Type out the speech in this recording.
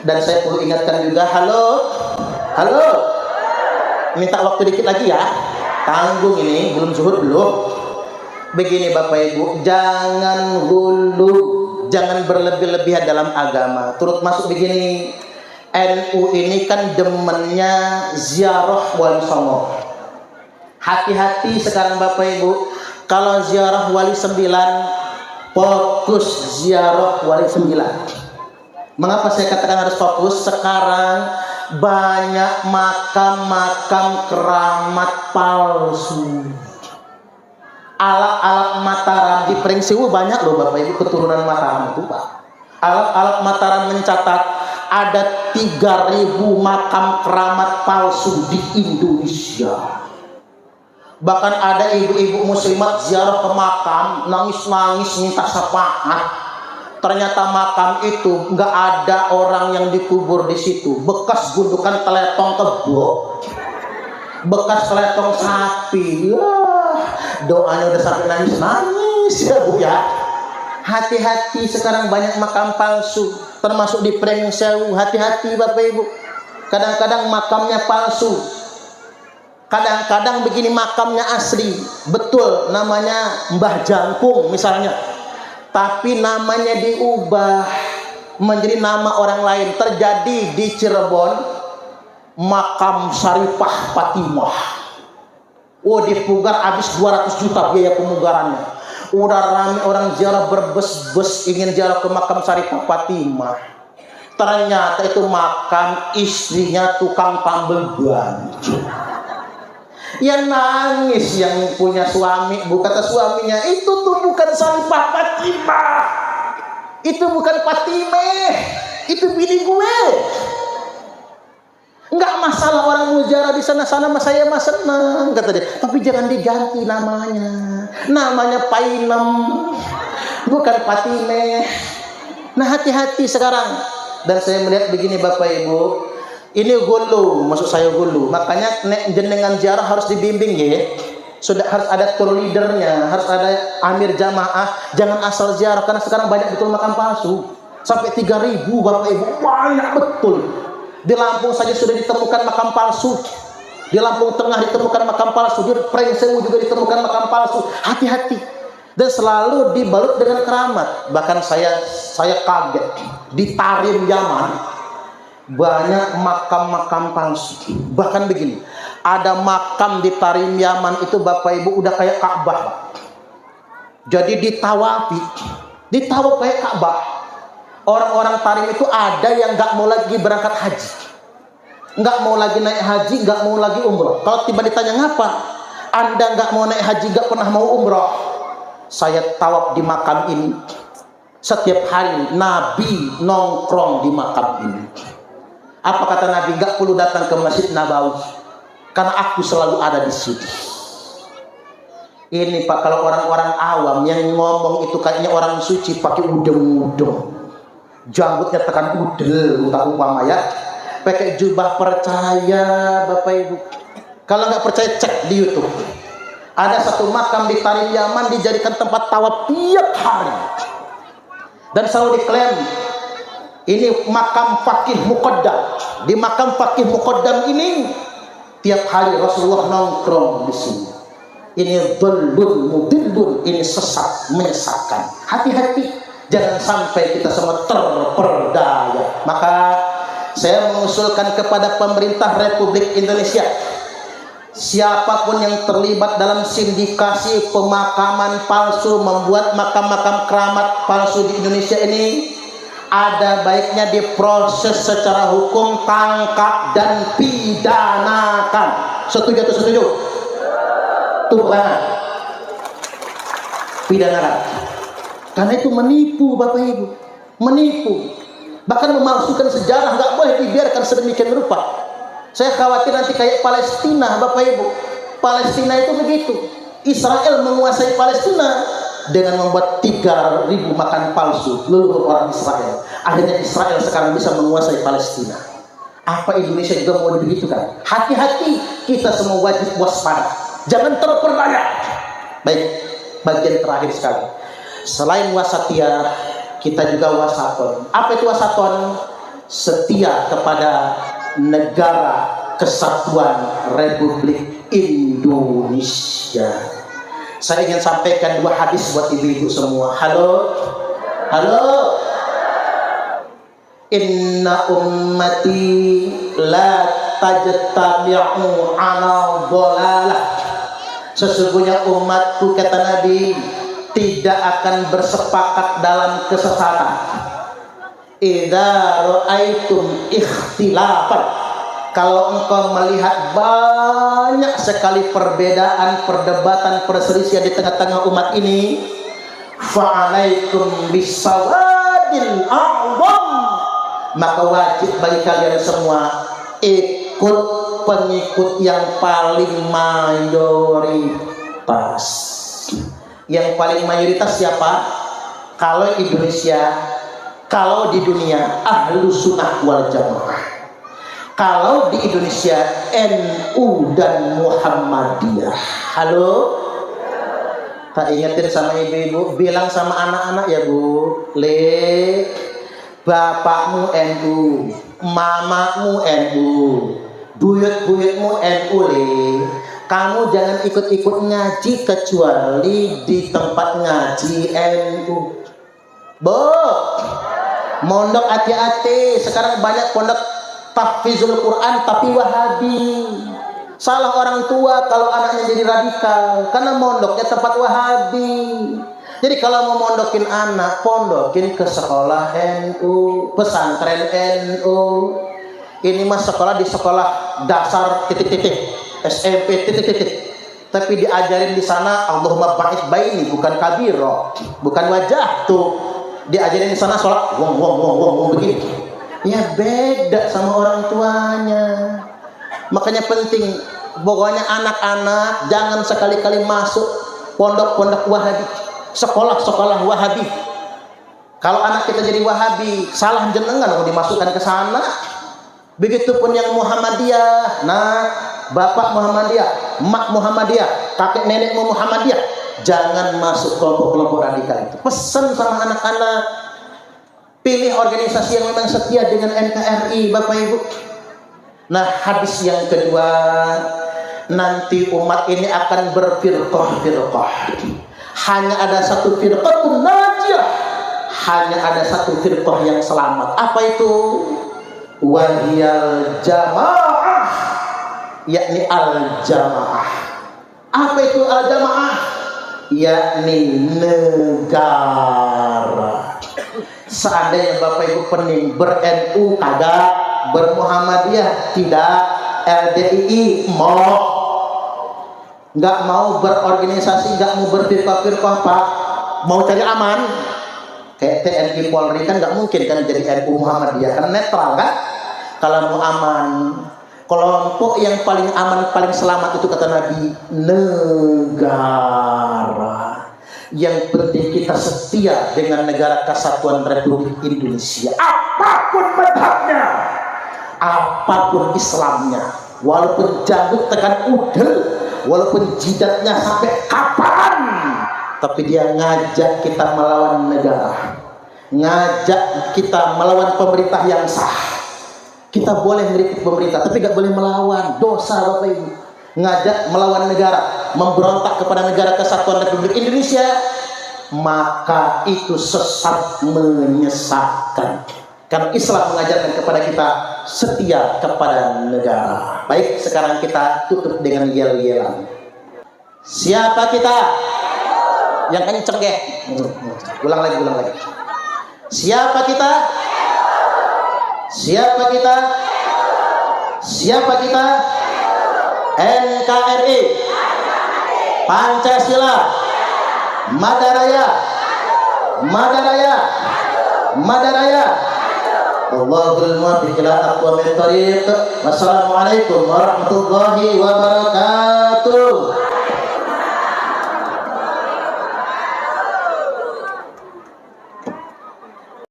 Dan saya perlu ingatkan juga, halo, minta waktu dikit lagi ya, tanggung ini, belum zuhur belum. Begini Bapak Ibu, jangan hulu, jangan berlebih-lebihan dalam agama. Turut masuk begini, NU ini kan demennya ziarah Wali Songo. Hati-hati sekarang Bapak Ibu, kalau ziarah Wali 9, fokus ziarah Wali 9. Mengapa saya katakan harus fokus? Sekarang banyak makam-makam keramat palsu. Alat-alat Mataram di Pringsewu banyak loh Bapak Ibu, keturunan Mataram itu Pak. Alat-alat Mataram mencatat ada 3.000 makam keramat palsu di Indonesia. Bahkan ada ibu-ibu muslimat ziarah ke makam, nangis-nangis minta syafaat. Ternyata makam itu nggak ada orang yang dikubur di situ. Bekas gundukan teletong kebo, bekas teletong sapi. Doanya udah sampai nangis-nangis ya Bu ya. Hati-hati sekarang banyak makam palsu, termasuk di Pringsewu. Hati-hati Bapak Ibu, kadang-kadang makamnya palsu, kadang-kadang begini makamnya asli, betul namanya Mbah Jangkung misalnya, tapi namanya diubah menjadi nama orang lain. Terjadi di Cirebon, makam Syarifah Fatimah. Oh, dipugar habis 200 juta biaya pemugarannya. Udah rame orang ziarah berbes-bes ingin ziarah ke makam Syarifah Fatimah. Ternyata itu makam istrinya tukang tambel ban. Ya nangis yang punya suami, Bu, kata suaminya, itu tuh bukan Syarifah Fatimah, itu bukan Fatimah, itu bini gue. Enggak masalah orang mau ziarah di sana-sana, saya mah senang, kata dia. Tapi jangan diganti namanya. Namanya Painem, bukan Fatimah. Nah, hati-hati sekarang. Dan saya melihat begini Bapak Ibu, ini gulu, maksud saya gulu. Makanya nek jenengan ziarah harus dibimbing ya. Sudah harus ada tour leadernya, harus ada amir jamaah. Jangan asal ziarah, karena sekarang banyak betul makam palsu. Sampai 3.000 Bapak Ibu, banyak betul. Di Lampung saja sudah ditemukan makam palsu. Di Lampung Tengah ditemukan makam palsu. Di Pringsewu juga ditemukan makam palsu. Hati-hati. Dan selalu dibalut dengan keramat. Bahkan saya kaget. Di Tarim Yaman banyak makam-makam palsu. Bahkan begini, ada makam di Tarim Yaman itu Bapak Ibu udah kayak Ka'bah. Jadi ditawaf kayak Ka'bah. Orang-orang Tarim itu ada yang nggak mau lagi berangkat haji, nggak mau lagi naik haji, nggak mau lagi umroh. Kalau tiba ditanya ngapa Anda nggak mau naik haji, nggak pernah mau umroh? Saya tawaf di makam ini setiap hari. Nabi nongkrong di makam ini. Apa kata Nabi? Nggak perlu datang ke Masjid Nabawi, karena aku selalu ada di sini. Ini Pak, kalau orang-orang awam yang ngomong itu kayaknya orang suci, pakai udeng-udeng, janggutnya tekan udel, umpama ya, pakai jubah. Percaya Bapak Ibu, kalau nggak percaya cek di YouTube. Ada satu makam di Tarim Yaman dijadikan tempat tawaf tiap hari, dan selalu diklaim ini makam Faqih Muqaddam. Di makam Faqih Muqaddam ini tiap hari Rasulullah nongkrong di sini. Ini dhallun mudillun, ini sesat, menyesatkan. Hati-hati, jangan sampai kita semua terperdaya. Maka saya mengusulkan kepada pemerintah Republik Indonesia, siapapun yang terlibat dalam sindikasi pemakaman palsu, membuat makam-makam keramat palsu di Indonesia ini, ada baiknya diproses secara hukum, tangkap dan pidanakan. Setuju atau setuju? Tuh tangan. Pidanakan. Karena itu menipu Bapak Ibu, menipu, bahkan memalsukan sejarah. Nggak boleh dibiarkan sedemikian rupa. Saya khawatir nanti kayak Palestina Bapak Ibu. Palestina itu begitu. Israel menguasai Palestina dengan membuat 3.000 makam palsu leluhur orang Israel. Akhirnya Israel sekarang bisa menguasai Palestina. Apa Indonesia juga mau dibegitukan? Hati-hati, kita semua wajib waspada. Jangan terperdaya. Baik, bagian terakhir sekali. Selain wasatiyah, kita juga wasaton. Apa itu wasaton? setia kepada negara Kesatuan Republik Indonesia. Saya ingin sampaikan 2 hadis buat ibu-ibu semua. Halo, halo. Inna ummati la tajtami'u ala dhalalah. Sesungguhnya umatku, kata Nabi, tidak akan bersepakat dalam kesesatan. Idza ra'aitum ikhtilafan, kalau engkau melihat banyak sekali perbedaan, perdebatan, perselisihan di tengah-tengah umat ini, fa'alaikum bisawadil a'zam, maka wajib bagi kalian semua ikut pengikut yang paling mayoritas. Yang paling mayoritas siapa? Kalau Indonesia, kalau di dunia Ahlus Sunnah wal Jamaah. Kalau di Indonesia NU dan Muhammadiyah. Halo? Tak ingetin sama ibu-ibu, bilang sama anak-anak ya Bu, Le, bapakmu NU, mamamu NU, buyut-buyutmu NU, Le. Kamu jangan ikut-ikut ngaji kecuali di tempat ngaji NU. Bu, mondok hati-hati. Sekarang banyak pondok tahfizul Quran tapi Wahabi. Salah orang tua kalau anaknya jadi radikal karena mondoknya tempat Wahabi. Jadi kalau mau mondokin anak, pondokin ke sekolah NU, pesantren NU. Ini mah sekolah di sekolah dasar titik-titik, SMP titik-titik. Tapi diajarin di sana Allahumma ba'id baini, bukan kabiro, bukan wajah tuh. Diajarin di sana sholat wong begitu. Ya beda sama orang tuanya. Makanya penting, pokoknya anak-anak jangan sekali-kali masuk pondok-pondok Wahabi, sekolah-sekolah Wahabi. Kalau anak kita jadi Wahabi, salah jenengan mau dimasukkan ke sana. Begitupun yang Muhammadiyah. Nah, bapak Muhammadiyah, mak Muhammadiyah, kakek nenekmu Muhammadiyah, jangan masuk kelompok-kelompok radikal itu. Pesan sama anak-anak, pilih organisasi yang memang setia dengan NKRI, Bapak Ibu. Nah, hadis yang kedua, nanti umat ini akan berfirqah-firqah. Hanya ada satu firqatun najiyah, hanya ada satu firqah yang selamat. Apa itu? Wahiyal jamaah, yakni al-jamaah. Apa itu al-jamaah? Yakni negara. Seandainya Bapak Ibu pening ber-NU kagak, ber-Muhammadiyah tidak, LDII nggak mau berorganisasi, nggak mau berfirqah-firqah, Pak, mau cari aman kayak TNI Polri kan nggak mungkin kan jadi NU Muhammadiyah kan netral kan. Kalau mau aman, kelompok yang paling aman, paling selamat itu kata Nabi, negara. Yang penting kita setia dengan negara Kesatuan Republik Indonesia, apapun madhabnya, apapun Islamnya, walaupun janggut tekan udel, walaupun jidatnya sampai kapan, tapi dia ngajak kita melawan negara, ngajak kita melawan pemerintah yang sah. Kita boleh mengkritik pemerintah, tapi gak boleh melawan, dosa Bapak Ibu. Ngajak melawan negara, memberontak kepada negara Kesatuan Republik Indonesia, maka itu sesat, menyesatkan. Karena Islam mengajarkan kepada kita setia kepada negara. Baik, sekarang kita tutup dengan yel-yelan. Siapa kita? Yang kenceng ya. Ulang lagi. Siapa kita? Siapa kita? Siapa kita? NKRI, Pancasila, Madaraya, Allahul muwaffiq ila aqwamit thariq. Wassalamualaikum warahmatullahi wabarakatuh.